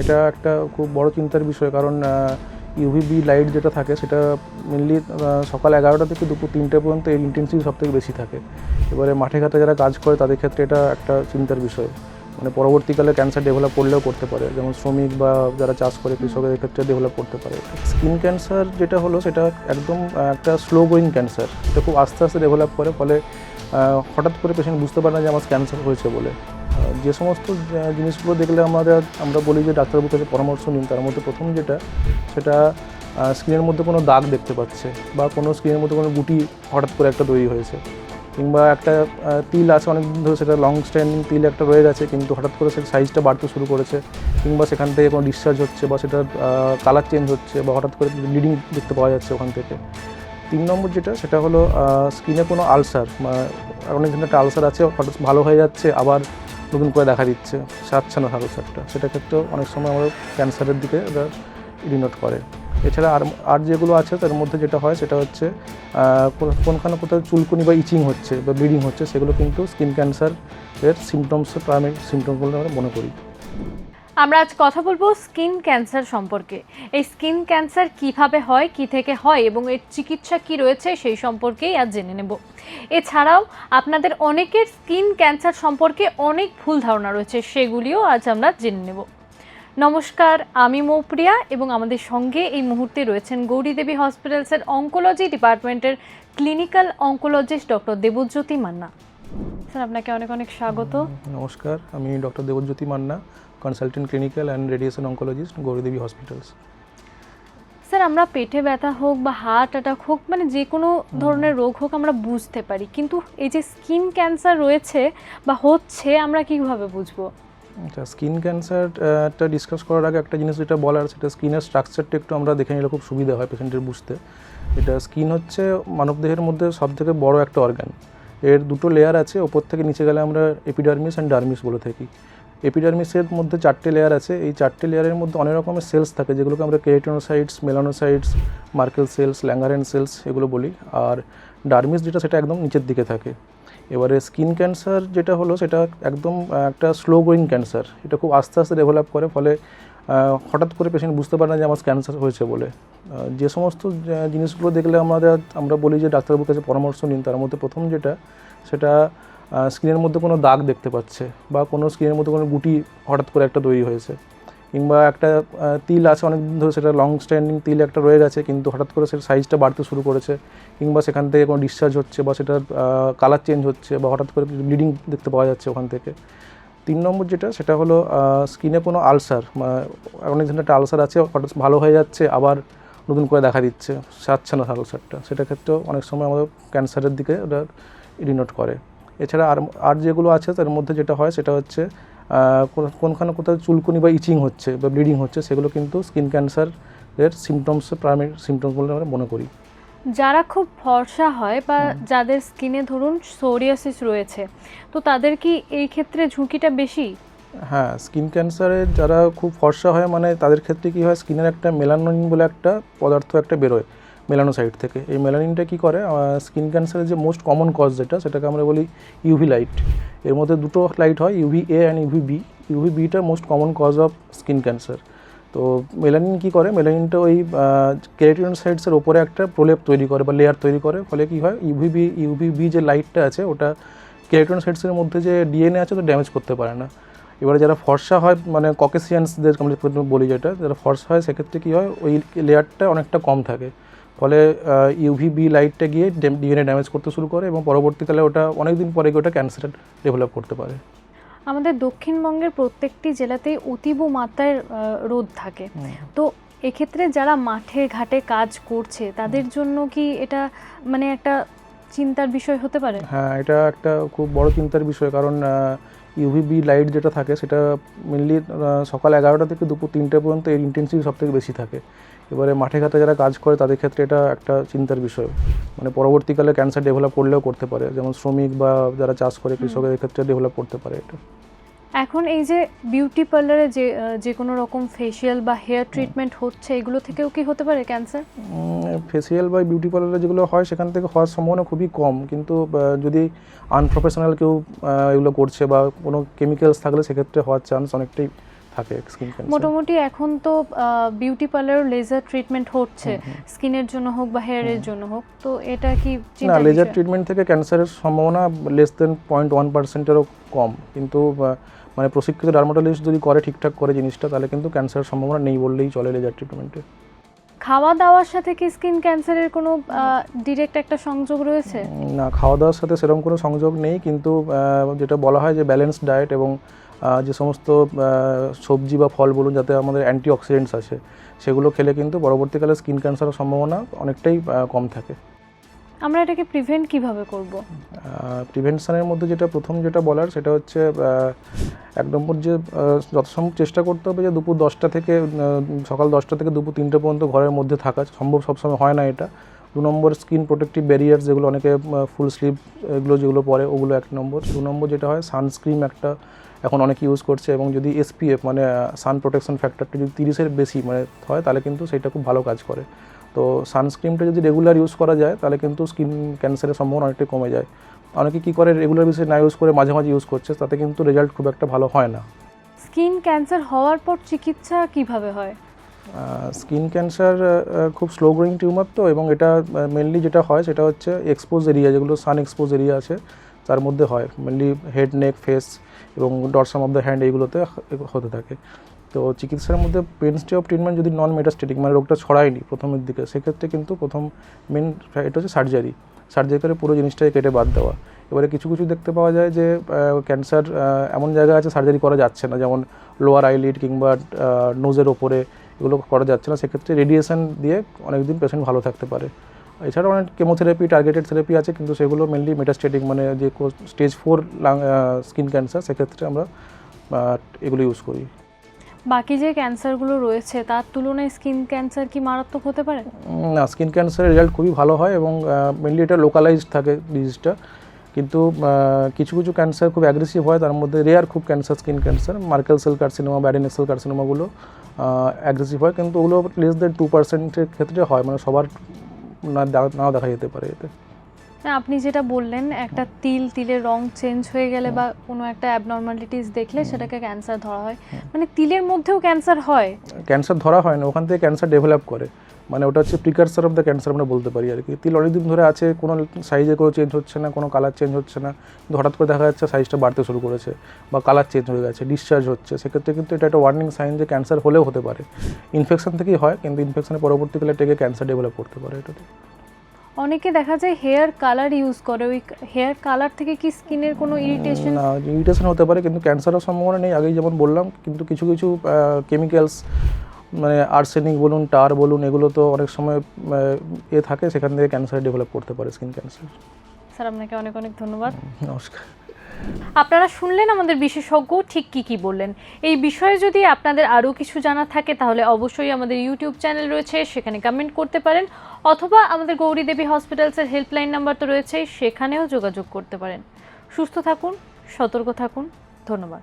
এটা একটা খুব বড় চিন্তার বিষয়, কারণ ইউভিবি লাইট যেটা থাকে সেটা মেনলি সকাল 11টা থেকে দুপুর 3টে পর্যন্ত এর ইন্টেন্সিটি সবথেকে বেশি থাকে। এবারে মাঠে ঘাটে যারা কাজ করে তাদের ক্ষেত্রে এটা একটা চিন্তার বিষয়, মানে পরবর্তীকালে ক্যান্সার ডেভেলপ করলেও করতে পারে, যেমন শ্রমিক বা যারা চাষ করে কৃষকের ক্ষেত্রে ডেভেলপ করতে পারে। স্কিন ক্যান্সার যেটা হলো সেটা একদম একটা স্লো গোয়িং ক্যান্সার, এটা খুব আস্তে আস্তে ডেভেলপ করে, ফলে হঠাৎ করে পেশেন্ট বুঝতে পারে না যে আমার ক্যান্সার হয়েছে বলে। যে সমস্ত জিনিসগুলো দেখলে আমরা বলি যে ডাক্তারবাবুর কাছে পরামর্শ নিন, তার মধ্যে প্রথম যেটা সেটা স্কিনের মধ্যে কোনো দাগ দেখতে পাচ্ছে, বা কোনো স্কিনের মধ্যে কোনো গুটি হঠাৎ করে একটা তৈরি হয়েছে, কিংবা একটা তিল আছে অনেক দিন ধরে, সেটা লং স্ট্যান্ডিং তিল একটা রয়ে গেছে কিন্তু হঠাৎ করে সেটা সাইজটা বাড়তে শুরু করেছে, কিংবা সেখান থেকে কোনো ডিসচার্জ হচ্ছে বা সেটার কালার চেঞ্জ হচ্ছে, বা হঠাৎ করে ব্লিডিং দেখতে পাওয়া যাচ্ছে ওখান থেকে। 3 নম্বর যেটা সেটা হলো স্কিনে কোনো আলসার, অনেক দিন একটা আলসার আছে হঠাৎ ভালো হয়ে যাচ্ছে, আবার নতুন করে দেখা দিচ্ছে, সারছে না আলসারটা, সেটা ক্ষেত্রেও অনেক সময় আমরা ক্যান্সারের দিকে এটা ডিনোট করে। এছাড়া আর যেগুলো আছে তার মধ্যে যেটা হয় সেটা হচ্ছে কোনখানে কোথাও চুলকুনি বা ইচিং হচ্ছে বা ব্লিডিং হচ্ছে, সেগুলো কিন্তু স্কিন ক্যান্সারের প্রাইমারি সিমটম বলে আমরা মনে করি। আমরা আজ কথা বলবো স্কিন ক্যান্সার সম্পর্কে। এই স্কিন ক্যান্সার কিভাবে হয়, কি থেকে হয় এবং এর চিকিৎসা কি রয়েছে সেই সম্পর্কেই আজ জেনে নেব। এছাড়াও আপনাদের অনেকের স্কিন ক্যান্সার সম্পর্কে অনেক ভুল ধারণা রয়েছে, সেগুলিও আজ আমরা জেনে নেব। নমস্কার, আমি মৌপ্রিয়া এবং আমাদের সঙ্গে এই মুহূর্তে রয়েছেন গৌরীদেবী হসপিটালসের অঙ্কোলজি ডিপার্টমেন্টের clinical oncologist doctor Debjyoti Manna. Sir, আপনাকে অনেক অনেক স্বাগত। নমস্কার, আমি doctor Debjyoti Manna, consultant clinical and radiation oncologist, Gouridevi hospitals. Sir, আমরা পেটে ব্যথা হোক বা হার্ট অ্যাটাক হোক, মানে যে কোনো ধরনের রোগ হোক আমরা বুঝতে পারি, কিন্তু এই যে স্কিন ক্যান্সার রয়েছে বা হচ্ছে আমরা কীভাবে বুঝবো? আচ্ছা, স্কিন ক্যান্সারটা ডিসকাস করার আগে একটা জিনিস যেটা বলার, সেটা স্কিনের স্ট্রাকচারটা একটু আমরা দেখে নিলে খুব সুবিধা হয় পেশেন্টের বুঝতে। এটা স্কিন হচ্ছে মানবদেহের মধ্যে সবথেকে বড় একটা অর্গান। এর দুটো লেয়ার আছে, ওপর থেকে নিচে গেলে আমরা এপিডার্মিস অ্যান্ড ডার্মিস বলে থাকি। এপিডার্মিসের মধ্যে 4টে লেয়ার আছে, এই 4টে লেয়ারের মধ্যে অনেক রকমের সেলস থাকে, যেগুলোকে আমরা কেরাটিনোসাইটস, মেলানোসাইটস, মার্কেল সেলস, ল্যাঙ্গারেন সেলস এগুলো বলি। আর ডার্মিস যেটা সেটা একদম নিচের দিকে থাকে। এবারে স্কিন ক্যান্সার যেটা হলো সেটা একদম একটা স্লো গোয়িং ক্যান্সার, এটা খুব আস্তে আস্তে ডেভেলপ করে, ফলে হঠাৎ করে পেশেন্ট বুঝতে পারে না যে আমার ক্যান্সার হয়েছে বলে। যে সমস্ত জিনিসগুলো দেখলে আমরা বলি যে ডাক্তারবাবুর কাছে পরামর্শ নিন, তার মধ্যে প্রথম যেটা সেটা স্কিনের মধ্যে কোনো দাগ দেখতে পাচ্ছে, বা কোনো স্কিনের মধ্যে কোনো গুটি হঠাৎ করে একটা তৈরি হয়েছে, কিংবা একটা তিল আছে অনেক দিন ধরে, সেটা লং স্ট্যান্ডিং তিল একটা রয়ে গেছে কিন্তু হঠাৎ করে সেটা সাইজটা বাড়তে শুরু করেছে, কিংবা সেখান থেকে কোনো ডিসচার্জ হচ্ছে বা সেটার কালার চেঞ্জ হচ্ছে, বা হঠাৎ করে ব্লিডিং দেখতে পাওয়া যাচ্ছে ওখান থেকে। 3 নম্বর যেটা সেটা হলো স্কিনে কোনো আলসার, অনেক দিন একটা আলসার আছে হঠাৎ ভালো হয়ে যাচ্ছে, আবার নতুন করে দেখা দিচ্ছে, সারছে না আলসারটা, সেটা ক্ষেত্রেও অনেক সময় আমাদের ক্যান্সারের দিকে ওটা ডিনোট করে। এছাড়া আর যেগুলো আছে তার মধ্যে যেটা হয় সেটা হচ্ছে কোনখানে কোথাও চুলকুনি বা ইচিং হচ্ছে বা ব্লিডিং হচ্ছে, সেগুলো কিন্তু স্কিন ক্যান্সারের প্রাইমারি সিমটম বলে আমরা মনে করি। যারা খুব ফর্সা হয় বা যাদের স্কিনে ধরুন সোরিয়াসিস রয়েছে, তো তাদের কি এই ক্ষেত্রে ঝুঁকিটা বেশি? হ্যাঁ, স্কিন ক্যান্সারে যারা খুব ফর্সা হয় মানে তাদের ক্ষেত্রে কী হয়, স্কিনের একটা মেলানিন বলে একটা পদার্থ একটা বেরোয় মেলানোসাইট থেকে। এই মেলানিনটা কী করে, স্কিন ক্যান্সারের যে মোস্ট কমন কজ সেটাকে আমরা বলি ইউভি লাইট। এর মধ্যে দুটো লাইট হয়, UV A and UV B. UV beta most common cause of skin cancer. তো মেলানিন কী করে, মেলানিনটা ওই কেরাটিনোসাইটসের ওপরে একটা প্রলেপ তৈরি করে বা লেয়ার তৈরি করে, ফলে কী হয়, ইউভি বি যে লাইটটা আছে ওটা কেরাটিনোসাইটসের মধ্যে যে ডিএনএ আছে তো ড্যামেজ করতে পারে না। এবারে যারা ফর্সা হয়, মানে ককেশিয়ানসদের আমরা বলি, যেটা যারা ফর্সা হয় সেক্ষেত্রে কী হয়, ওই লেয়ারটা অনেকটা কম থাকে, ফলে ইউভিবি লাইটটা গিয়ে ডিএনএ ড্যামেজ করতে শুরু করে এবং পরবর্তীকালে ওটা অনেক দিন পরে গিয়ে ওটা ক্যান্সার ডেভেলপ করতে পারে। আমাদের দক্ষিণবঙ্গের প্রত্যেকটি জেলাতেই অতীব মাত্রায় রোদ থাকে, তো এক্ষেত্রে যারা মাঠে ঘাটে কাজ করছে তাদের জন্য কি এটা মানে একটা চিন্তার বিষয় হতে পারে? হ্যাঁ, এটা একটা খুব বড় চিন্তার বিষয়, কারণ ইউভিবি লাইট যেটা থাকে সেটা মেনলি সকাল 11টা থেকে দুপুর 3টে পর্যন্ত এর ইন্টেন্সিটি সবথেকে বেশি থাকে। এবারে মাঠে ঘাটে যারা কাজ করে তাদের ক্ষেত্রে এটা একটা চিন্তার বিষয়, মানে পরবর্তীকালে ক্যান্সার ডেভেলপ করলেও করতে পারে, যেমন শ্রমিক বা যারা চাষ করে কৃষকের ক্ষেত্রে ডেভেলপ করতে পারে এটা। এখন এই যে বিউটি পার্লারে যে কোনো রকম ফেসিয়াল বা হেয়ার ট্রিটমেন্ট হচ্ছে, এগুলো থেকেও কি হতে পারে ক্যান্সার? ফেসিয়াল বা বিউটি পার্লারে যেগুলো হয় সেখান থেকে হওয়ার সম্ভাবনা খুবই কম, কিন্তু যদি আনপ্রফেশনাল কেউ এগুলো করছে বা কোনো কেমিক্যালস থাকলে সেক্ষেত্রে হওয়ার চান্স অনেকটাই থাকে স্কিন ক্যান্সার। মোটামুটি এখন তো বিউটি পার্লার লেজার ট্রিটমেন্ট হচ্ছে স্কিনের জন্য হোক বা হেয়ারের জন্য হোক, তো এটা কি না, চিন্তার লেজার বিষয়? ট্রিটমেন্ট থেকে ক্যান্সারের সম্ভাবনা লেস দেন 0.1%-এরও কম, কিন্তু মানে প্রশিক্ষিত ডার্মাটোলজিস্ট যদি করে ঠিকঠাক করে জিনিসটা, তাহলে কিন্তু ক্যান্সারের সম্ভাবনা নেই বললেই চলে লেজার ট্রিটমেন্টে। খাওয়া দাওয়ার সাথে কি স্কিন ক্যান্সারের কোনো ডিরেক্ট একটা সংযোগ রয়েছে? না, খাওয়া দাওয়ার সাথে সেরকম কোনো সংযোগ নেই, কিন্তু যেটা বলা হয় যে ব্যালেন্স ডায়েট এবং যে সমস্ত সবজি বা ফল বলুন, যাতে আমাদের অ্যান্টিঅক্সিডেন্টস আছে, সেগুলো খেলে কিন্তু পরবর্তীকালে স্কিন ক্যান্সারের সম্ভাবনা অনেকটাই কম থাকে। আমরা এটাকে প্রিভেন্ট কিভাবে করব? প্রিভেনশনের মধ্যে প্রথম যেটা বলার সেটা হচ্ছে 1 নম্বর যে যত সম্ভব চেষ্টা করতে হবে যে দুপুর 10টা থেকে সকাল 10টা থেকে দুপুর 3টে পর্যন্ত ঘরের মধ্যে থাকা। সম্ভব সবসময় হয় না এটা। 2 নম্বর স্কিন প্রোটেক্টিভ ব্যারিয়ার্স, যেগুলো অনেকে ফুল স্লিভ এগুলো যেগুলো পরে, ওগুলো 1 নম্বর। 2 নম্বর যেটা হয় সানস্ক্রিন একটা এখন অনেকে ইউজ করছে, এবং যদি SPF মানে সান প্রোটেকশন ফ্যাক্টরটা যদি 30-এর বেশি মানে হয়, তাহলে কিন্তু সেটা খুব ভালো কাজ করে। তো সানস্ক্রিনটা যদি রেগুলার ইউজ করা যায়, তাহলে কিন্তু স্কিন ক্যান্সারের সম্ভাবনা অনেকটাই কমে যায়। অনেকে কী করে, রেগুলার বেসিসে না ইউজ করে মাঝে মাঝে ইউজ করছে, তাতে কিন্তু রেজাল্ট খুব একটা ভালো হয় না। স্কিন ক্যান্সার হওয়ার পর চিকিৎসা কিভাবে হয়? স্কিন ক্যান্সার খুব স্লো গ্রোয়িং টিউমার তো, এবং এটা মেনলি যেটা হয় সেটা হচ্ছে এক্সপোজ এরিয়া, যেগুলো সান এক্সপোজ এরিয়া আছে তার মধ্যে হয়। মেনলি হেড, নেক, ফেস এবং ডরসাম অফ দ্য হ্যান্ড, এইগুলোতে হতে থাকে। তো চিকিৎসার মধ্যে পেনস্টে অফ ট্রিটমেন্ট যদি নন মেটাস্টেটিক মানে রোগটা ছড়ায়নি প্রথমের দিকে, সেক্ষেত্রে কিন্তু প্রথম মেন এটা হচ্ছে সার্জারি করে পুরো জিনিসটাকে কেটে বাদ দেওয়া। এবারে কিছু কিছু দেখতে পাওয়া যায় যে ক্যান্সার এমন জায়গা আছে সার্জারি করা যাচ্ছে না, যেমন লোয়ার আইলিড কিংবা নোজের ওপরে, এগুলো করা যাচ্ছে না। সেক্ষেত্রে রেডিয়েশন দিয়ে অনেকদিন পেশেন্ট ভালো থাকতে পারে। এছাড়াও অনেক কেমোথেরাপি, টার্গেটেড থেরাপি আছে, কিন্তু সেগুলো মেনলি মেটাস্টেটিক মানে যে স্টেজ 4 স্কিন ক্যান্সার, সেক্ষেত্রে আমরা এগুলো ইউজ করি। বাকি যে ক্যান্সারগুলো রয়েছে তার তুলনায় স্কিন ক্যান্সার কি মারাত্মক হতে পারে? না, স্কিন ক্যান্সারের রেজাল্ট খুবই ভালো হয়, এবং মেনলি এটা লোকালাইজড থাকে ডিজিজটা। কিন্তু কিছু কিছু ক্যান্সার খুব অ্যাগ্রেসিভ হয়, তার মধ্যে রেয়ার খুব cancer, skin cancer, Merkel cell carcinoma, ব্যাডেনেক সেল কার্সিনোমাগুলো অ্যাগ্রেসিভ হয়, কিন্তু ওগুলো লেস দেন 2%-এর ক্ষেত্রে হয়, মানে সবার নাও দেখা যেতে পারে এতে। না, আপনি যেটা বললেন একটা তিলের রং চেঞ্জ হয়ে গেলে বা কোনো একটা অ্যাবনর্মালিটিস দেখলে সেটাকে ক্যান্সার ধরা হয়, মানে তিলের মধ্যেও ক্যান্সার হয়? ক্যান্সার ধরা হয় না, ওখান থেকে ক্যান্সার ডেভেলপ করে, মানে ওটা হচ্ছে প্রিকারসার অফ দ্য ক্যান্সার আমরা বলতে পারি আর কি। তিল অনেকদিন ধরে আছে, কোনো সাইজে কোনো চেঞ্জ হচ্ছে না, কোনো কালার চেঞ্জ হচ্ছে না, কিন্তু হঠাৎ করে দেখা যাচ্ছে সাইজটা বাড়তে শুরু করেছে বা কালার চেঞ্জ হয়ে গেছে, ডিসচার্জ হচ্ছে। সেক্ষেত্রে কিন্তু এটা একটা ওয়ার্নিং সাইন যে ক্যান্সার হলেও হতে পারে। ইনফেকশন থেকেই হয়, কিন্তু ইনফেকশনের পরবর্তীকালে এটাকে ক্যান্সার ডেভেলপ করতে পারে এটাতে। অনেকে দেখা যায় হেয়ার কালার ইউজ করে, ওই হেয়ার কালার থেকে কি স্কিনের কোনো ইরিটেশন? না, ইরিটেশন হতে পারে, কিন্তু ক্যান্সারের সম্ভাবনা নেই, আগেই যেমন বললাম। কিন্তু কিছু কিছু কেমিক্যালস মানে আর্সেনিক বলুন, টার বলুন, এগুলো তো অনেক সময় থাকে, সেখান থেকে ক্যান্সার ডেভেলপ করতে পারে, স্কিন ক্যান্সার। স্যার, আপনাকে অনেক অনেক ধন্যবাদ। নমস্কার। আপনারা শুনলেন আমাদের বিশেষজ্ঞ ঠিক কি বললেন। এই বিষয়ে যদি আপনাদের আরও কিছু জানার থাকে তাহলে অবশ্যই আমাদের ইউটিউব চ্যানেল রয়েছে, সেখানে কমেন্ট করতে পারেন, অথবা আমাদের গৌরী দেবী হসপিটালসের হেল্পলাইন নাম্বার তো রয়েছেই, সেখানেও যোগাযোগ করতে পারেন। সুস্থ থাকুন, সতর্ক থাকুন, ধন্যবাদ।